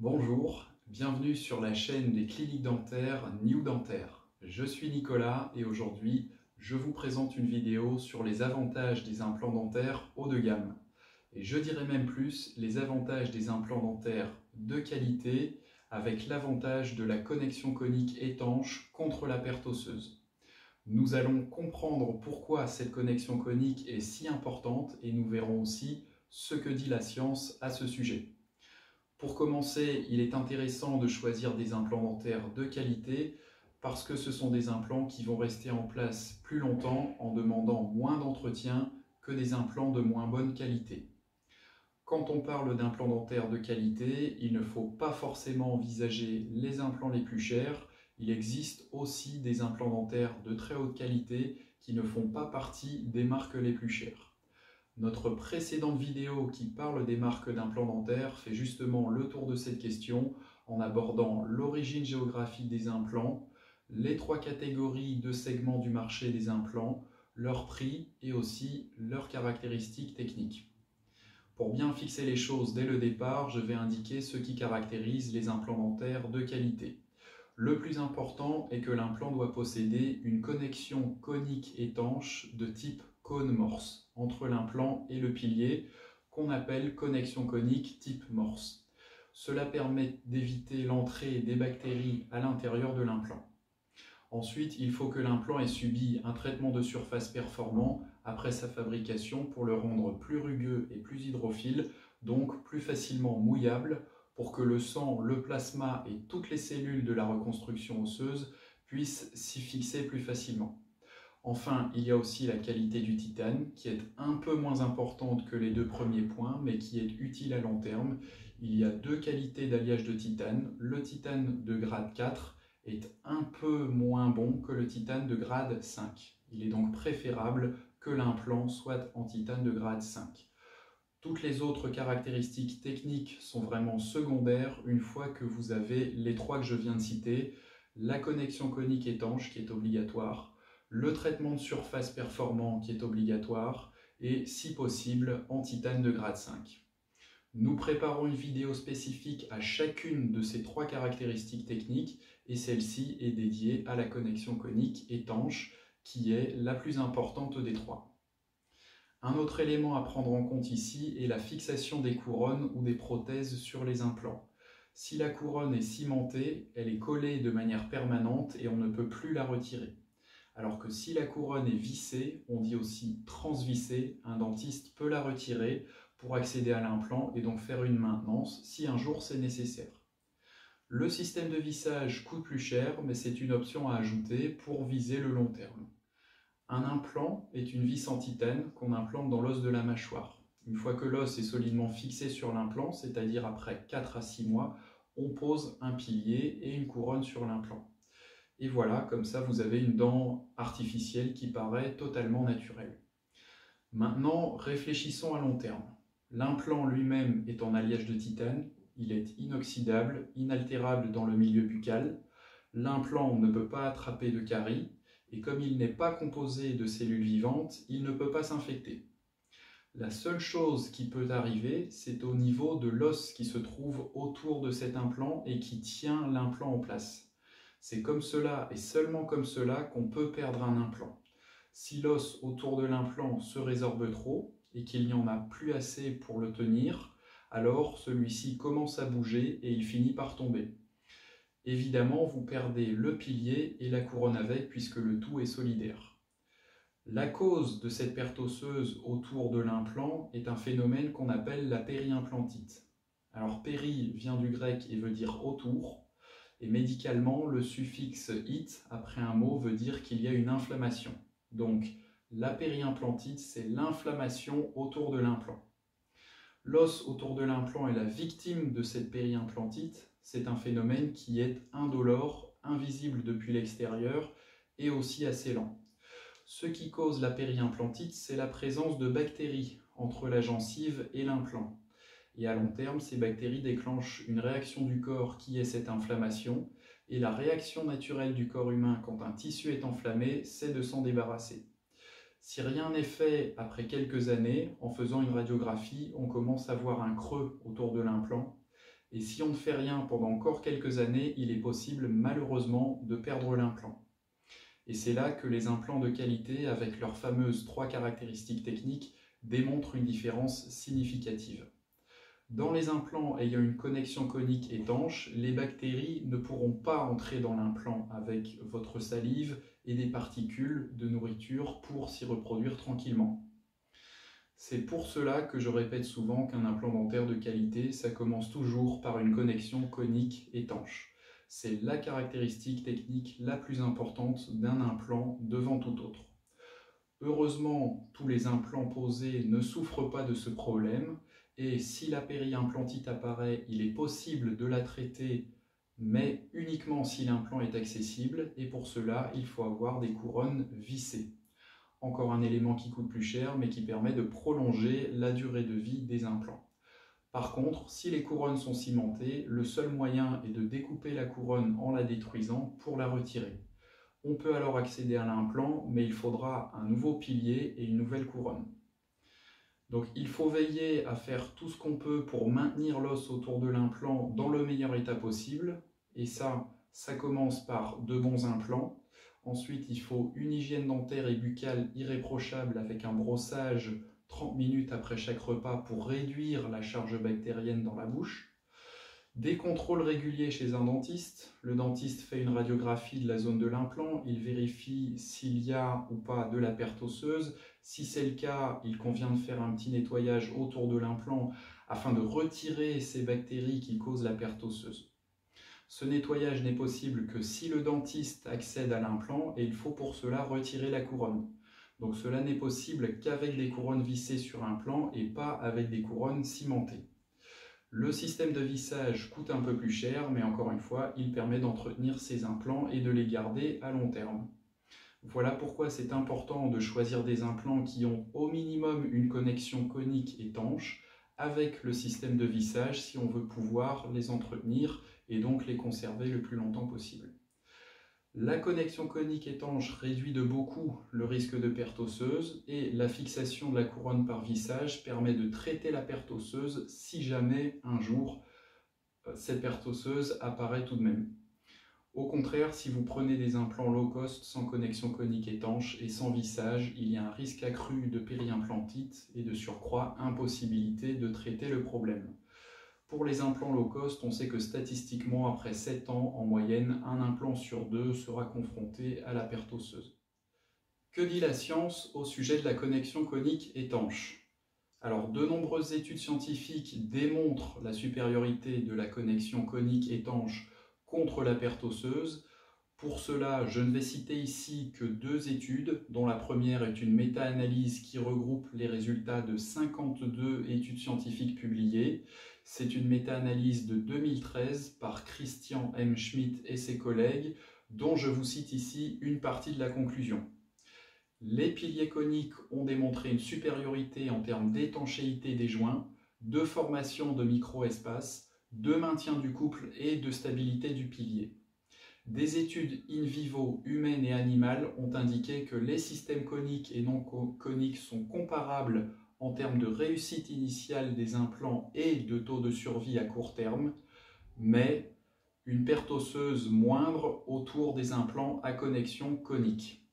Bonjour, bienvenue sur la chaîne des cliniques dentaires New Dentaire. Je suis Nicolas et aujourd'hui, je vous présente une vidéo sur les avantages des implants dentaires haut de gamme. Et je dirais même plus, les avantages des implants dentaires de qualité avec l'avantage de la connexion conique étanche contre la perte osseuse. Nous allons comprendre pourquoi cette connexion conique est si importante et nous verrons aussi ce que dit la science à ce sujet. Pour commencer, il est intéressant de choisir des implants dentaires de qualité parce que ce sont des implants qui vont rester en place plus longtemps en demandant moins d'entretien que des implants de moins bonne qualité. Quand on parle d'implants dentaires de qualité, il ne faut pas forcément envisager les implants les plus chers. Il existe aussi des implants dentaires de très haute qualité qui ne font pas partie des marques les plus chères. Notre précédente vidéo qui parle des marques d'implants dentaires fait justement le tour de cette question en abordant l'origine géographique des implants, les trois catégories de segments du marché des implants, leur prix et aussi leurs caractéristiques techniques. Pour bien fixer les choses dès le départ, je vais indiquer ce qui caractérise les implants dentaires de qualité. Le plus important est que l'implant doit posséder une connexion conique étanche de type cône Morse entre l'implant et le pilier, qu'on appelle connexion conique type Morse. Cela permet d'éviter l'entrée des bactéries à l'intérieur de l'implant. Ensuite, il faut que l'implant ait subi un traitement de surface performant après sa fabrication pour le rendre plus rugueux et plus hydrophile, donc plus facilement mouillable, pour que le sang, le plasma et toutes les cellules de la reconstruction osseuse puissent s'y fixer plus facilement. Enfin, il y a aussi la qualité du titane, qui est un peu moins importante que les deux premiers points, mais qui est utile à long terme. Il y a deux qualités d'alliage de titane. Le titane de grade 4 est un peu moins bon que le titane de grade 5. Il est donc préférable que l'implant soit en titane de grade 5. Toutes les autres caractéristiques techniques sont vraiment secondaires une fois que vous avez les trois que je viens de citer, la connexion conique étanche qui est obligatoire, le traitement de surface performant qui est obligatoire et, si possible, en titane de grade 5. Nous préparons une vidéo spécifique à chacune de ces trois caractéristiques techniques et celle-ci est dédiée à la connexion conique étanche qui est la plus importante des trois. Un autre élément à prendre en compte ici est la fixation des couronnes ou des prothèses sur les implants. Si la couronne est cimentée, elle est collée de manière permanente et on ne peut plus la retirer. Alors que si la couronne est vissée, on dit aussi transvissée, un dentiste peut la retirer pour accéder à l'implant et donc faire une maintenance si un jour c'est nécessaire. Le système de vissage coûte plus cher, mais c'est une option à ajouter pour viser le long terme. Un implant est une vis en titane qu'on implante dans l'os de la mâchoire. Une fois que l'os est solidement fixé sur l'implant, c'est-à-dire après 4 à 6 mois, on pose un pilier et une couronne sur l'implant. Et voilà, comme ça vous avez une dent artificielle qui paraît totalement naturelle. Maintenant, réfléchissons à long terme. L'implant lui-même est en alliage de titane, il est inoxydable, inaltérable dans le milieu buccal. L'implant ne peut pas attraper de caries, et comme il n'est pas composé de cellules vivantes, il ne peut pas s'infecter. La seule chose qui peut arriver, c'est au niveau de l'os qui se trouve autour de cet implant et qui tient l'implant en place. C'est comme cela et seulement comme cela qu'on peut perdre un implant. Si l'os autour de l'implant se résorbe trop et qu'il n'y en a plus assez pour le tenir, alors celui-ci commence à bouger et il finit par tomber. Évidemment, vous perdez le pilier et la couronne avec puisque le tout est solidaire. La cause de cette perte osseuse autour de l'implant est un phénomène qu'on appelle la périimplantite. Alors péri vient du grec et veut dire autour. Et médicalement, le suffixe "it" après un mot veut dire qu'il y a une inflammation. Donc, la périimplantite, c'est l'inflammation autour de l'implant. L'os autour de l'implant est la victime de cette périimplantite. C'est un phénomène qui est indolore, invisible depuis l'extérieur et aussi assez lent. Ce qui cause la périimplantite, c'est la présence de bactéries entre la gencive et l'implant. Et à long terme, ces bactéries déclenchent une réaction du corps qui est cette inflammation. Et la réaction naturelle du corps humain quand un tissu est enflammé, c'est de s'en débarrasser. Si rien n'est fait après quelques années, en faisant une radiographie, on commence à voir un creux autour de l'implant. Et si on ne fait rien pendant encore quelques années, il est possible malheureusement de perdre l'implant. Et c'est là que les implants de qualité, avec leurs fameuses 3 caractéristiques techniques, démontrent une différence significative. Dans les implants ayant une connexion conique étanche, les bactéries ne pourront pas entrer dans l'implant avec votre salive et des particules de nourriture pour s'y reproduire tranquillement. C'est pour cela que je répète souvent qu'un implant dentaire de qualité, ça commence toujours par une connexion conique étanche. C'est la caractéristique technique la plus importante d'un implant devant tout autre. Heureusement, tous les implants posés ne souffrent pas de ce problème et si la périimplantite apparaît, il est possible de la traiter, mais uniquement si l'implant est accessible et pour cela, il faut avoir des couronnes vissées. Encore un élément qui coûte plus cher, mais qui permet de prolonger la durée de vie des implants. Par contre, si les couronnes sont cimentées, le seul moyen est de découper la couronne en la détruisant pour la retirer. On peut alors accéder à l'implant, mais il faudra un nouveau pilier et une nouvelle couronne. Donc il faut veiller à faire tout ce qu'on peut pour maintenir l'os autour de l'implant dans le meilleur état possible, et ça commence par de bons implants. Ensuite, il faut une hygiène dentaire et buccale irréprochable avec un brossage 30 minutes après chaque repas pour réduire la charge bactérienne dans la bouche. Des contrôles réguliers chez un dentiste. Le dentiste fait une radiographie de la zone de l'implant, il vérifie s'il y a ou pas de la perte osseuse. Si c'est le cas, il convient de faire un petit nettoyage autour de l'implant afin de retirer ces bactéries qui causent la perte osseuse. Ce nettoyage n'est possible que si le dentiste accède à l'implant et il faut pour cela retirer la couronne. Donc cela n'est possible qu'avec des couronnes vissées sur implant et pas avec des couronnes cimentées. Le système de vissage coûte un peu plus cher, mais encore une fois, il permet d'entretenir ces implants et de les garder à long terme. Voilà pourquoi c'est important de choisir des implants qui ont au minimum une connexion conique étanche avec le système de vissage si on veut pouvoir les entretenir et donc les conserver le plus longtemps possible. La connexion conique étanche réduit de beaucoup le risque de perte osseuse et la fixation de la couronne par vissage permet de traiter la perte osseuse si jamais un jour cette perte osseuse apparaît tout de même. Au contraire, si vous prenez des implants low cost sans connexion conique étanche et sans vissage, il y a un risque accru de périimplantite et de surcroît impossibilité de traiter le problème. Pour les implants low cost, on sait que statistiquement, après 7 ans, en moyenne, un implant sur 2 sera confronté à la perte osseuse. Que dit la science au sujet de la connexion conique étanche? Alors, de nombreuses études scientifiques démontrent la supériorité de la connexion conique étanche contre la perte osseuse. Pour cela, je ne vais citer ici que 2 études, dont la première est une méta-analyse qui regroupe les résultats de 52 études scientifiques publiées. C'est une méta-analyse de 2013 par Christian M. Schmidt et ses collègues, dont je vous cite ici une partie de la conclusion. Les piliers coniques ont démontré une supériorité en termes d'étanchéité des joints, de formation de micro-espaces, de maintien du couple et de stabilité du pilier. Des études in vivo humaines et animales ont indiqué que les systèmes coniques et non coniques sont comparables en termes de réussite initiale des implants et de taux de survie à court terme, mais une perte osseuse moindre autour des implants à connexion conique.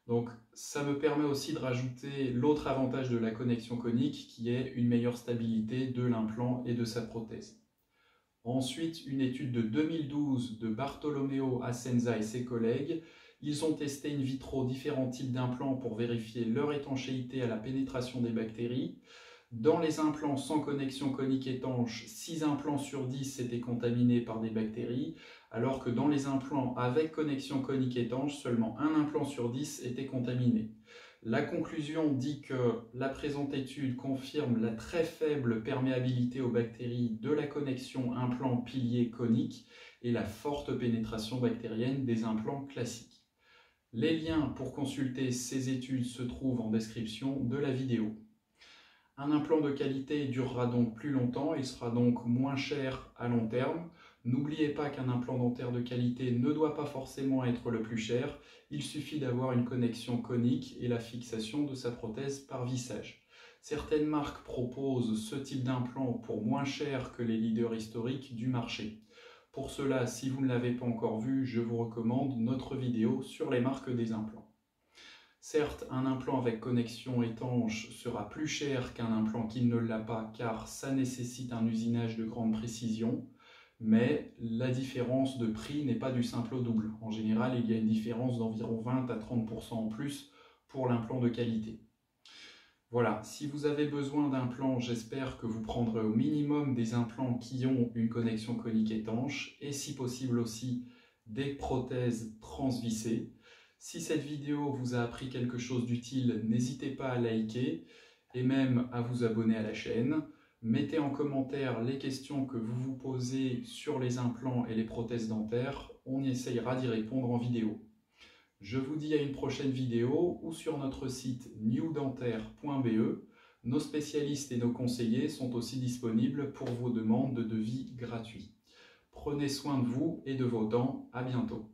Donc ça me permet aussi de rajouter l'autre avantage de la connexion conique qui est une meilleure stabilité de l'implant et de sa prothèse. Ensuite, une étude de 2012 de Bartolomeo Asenza et ses collègues, ils ont testé in vitro différents types d'implants pour vérifier leur étanchéité à la pénétration des bactéries. Dans les implants sans connexion conique étanche, 6 implants sur 10 étaient contaminés par des bactéries, alors que dans les implants avec connexion conique étanche, seulement un implant sur 10 était contaminé. La conclusion dit que la présente étude confirme la très faible perméabilité aux bactéries de la connexion implant-pilier conique et la forte pénétration bactérienne des implants classiques. Les liens pour consulter ces études se trouvent en description de la vidéo. Un implant de qualité durera donc plus longtemps, il sera donc moins cher à long terme. N'oubliez pas qu'un implant dentaire de qualité ne doit pas forcément être le plus cher, il suffit d'avoir une connexion conique et la fixation de sa prothèse par vissage. Certaines marques proposent ce type d'implant pour moins cher que les leaders historiques du marché. Pour cela, si vous ne l'avez pas encore vu, je vous recommande notre vidéo sur les marques des implants. Certes, un implant avec connexion étanche sera plus cher qu'un implant qui ne l'a pas car ça nécessite un usinage de grande précision, mais la différence de prix n'est pas du simple au double. En général, il y a une différence d'environ 20 à 30% en plus pour l'implant de qualité. Voilà, si vous avez besoin d'implants, j'espère que vous prendrez au minimum des implants qui ont une connexion conique étanche et si possible aussi des prothèses transvissées. Si cette vidéo vous a appris quelque chose d'utile, n'hésitez pas à liker et même à vous abonner à la chaîne. Mettez en commentaire les questions que vous vous posez sur les implants et les prothèses dentaires. On essayera d'y répondre en vidéo. Je vous dis à une prochaine vidéo ou sur notre site newdentaire.be. Nos spécialistes et nos conseillers sont aussi disponibles pour vos demandes de devis gratuits. Prenez soin de vous et de vos dents. À bientôt.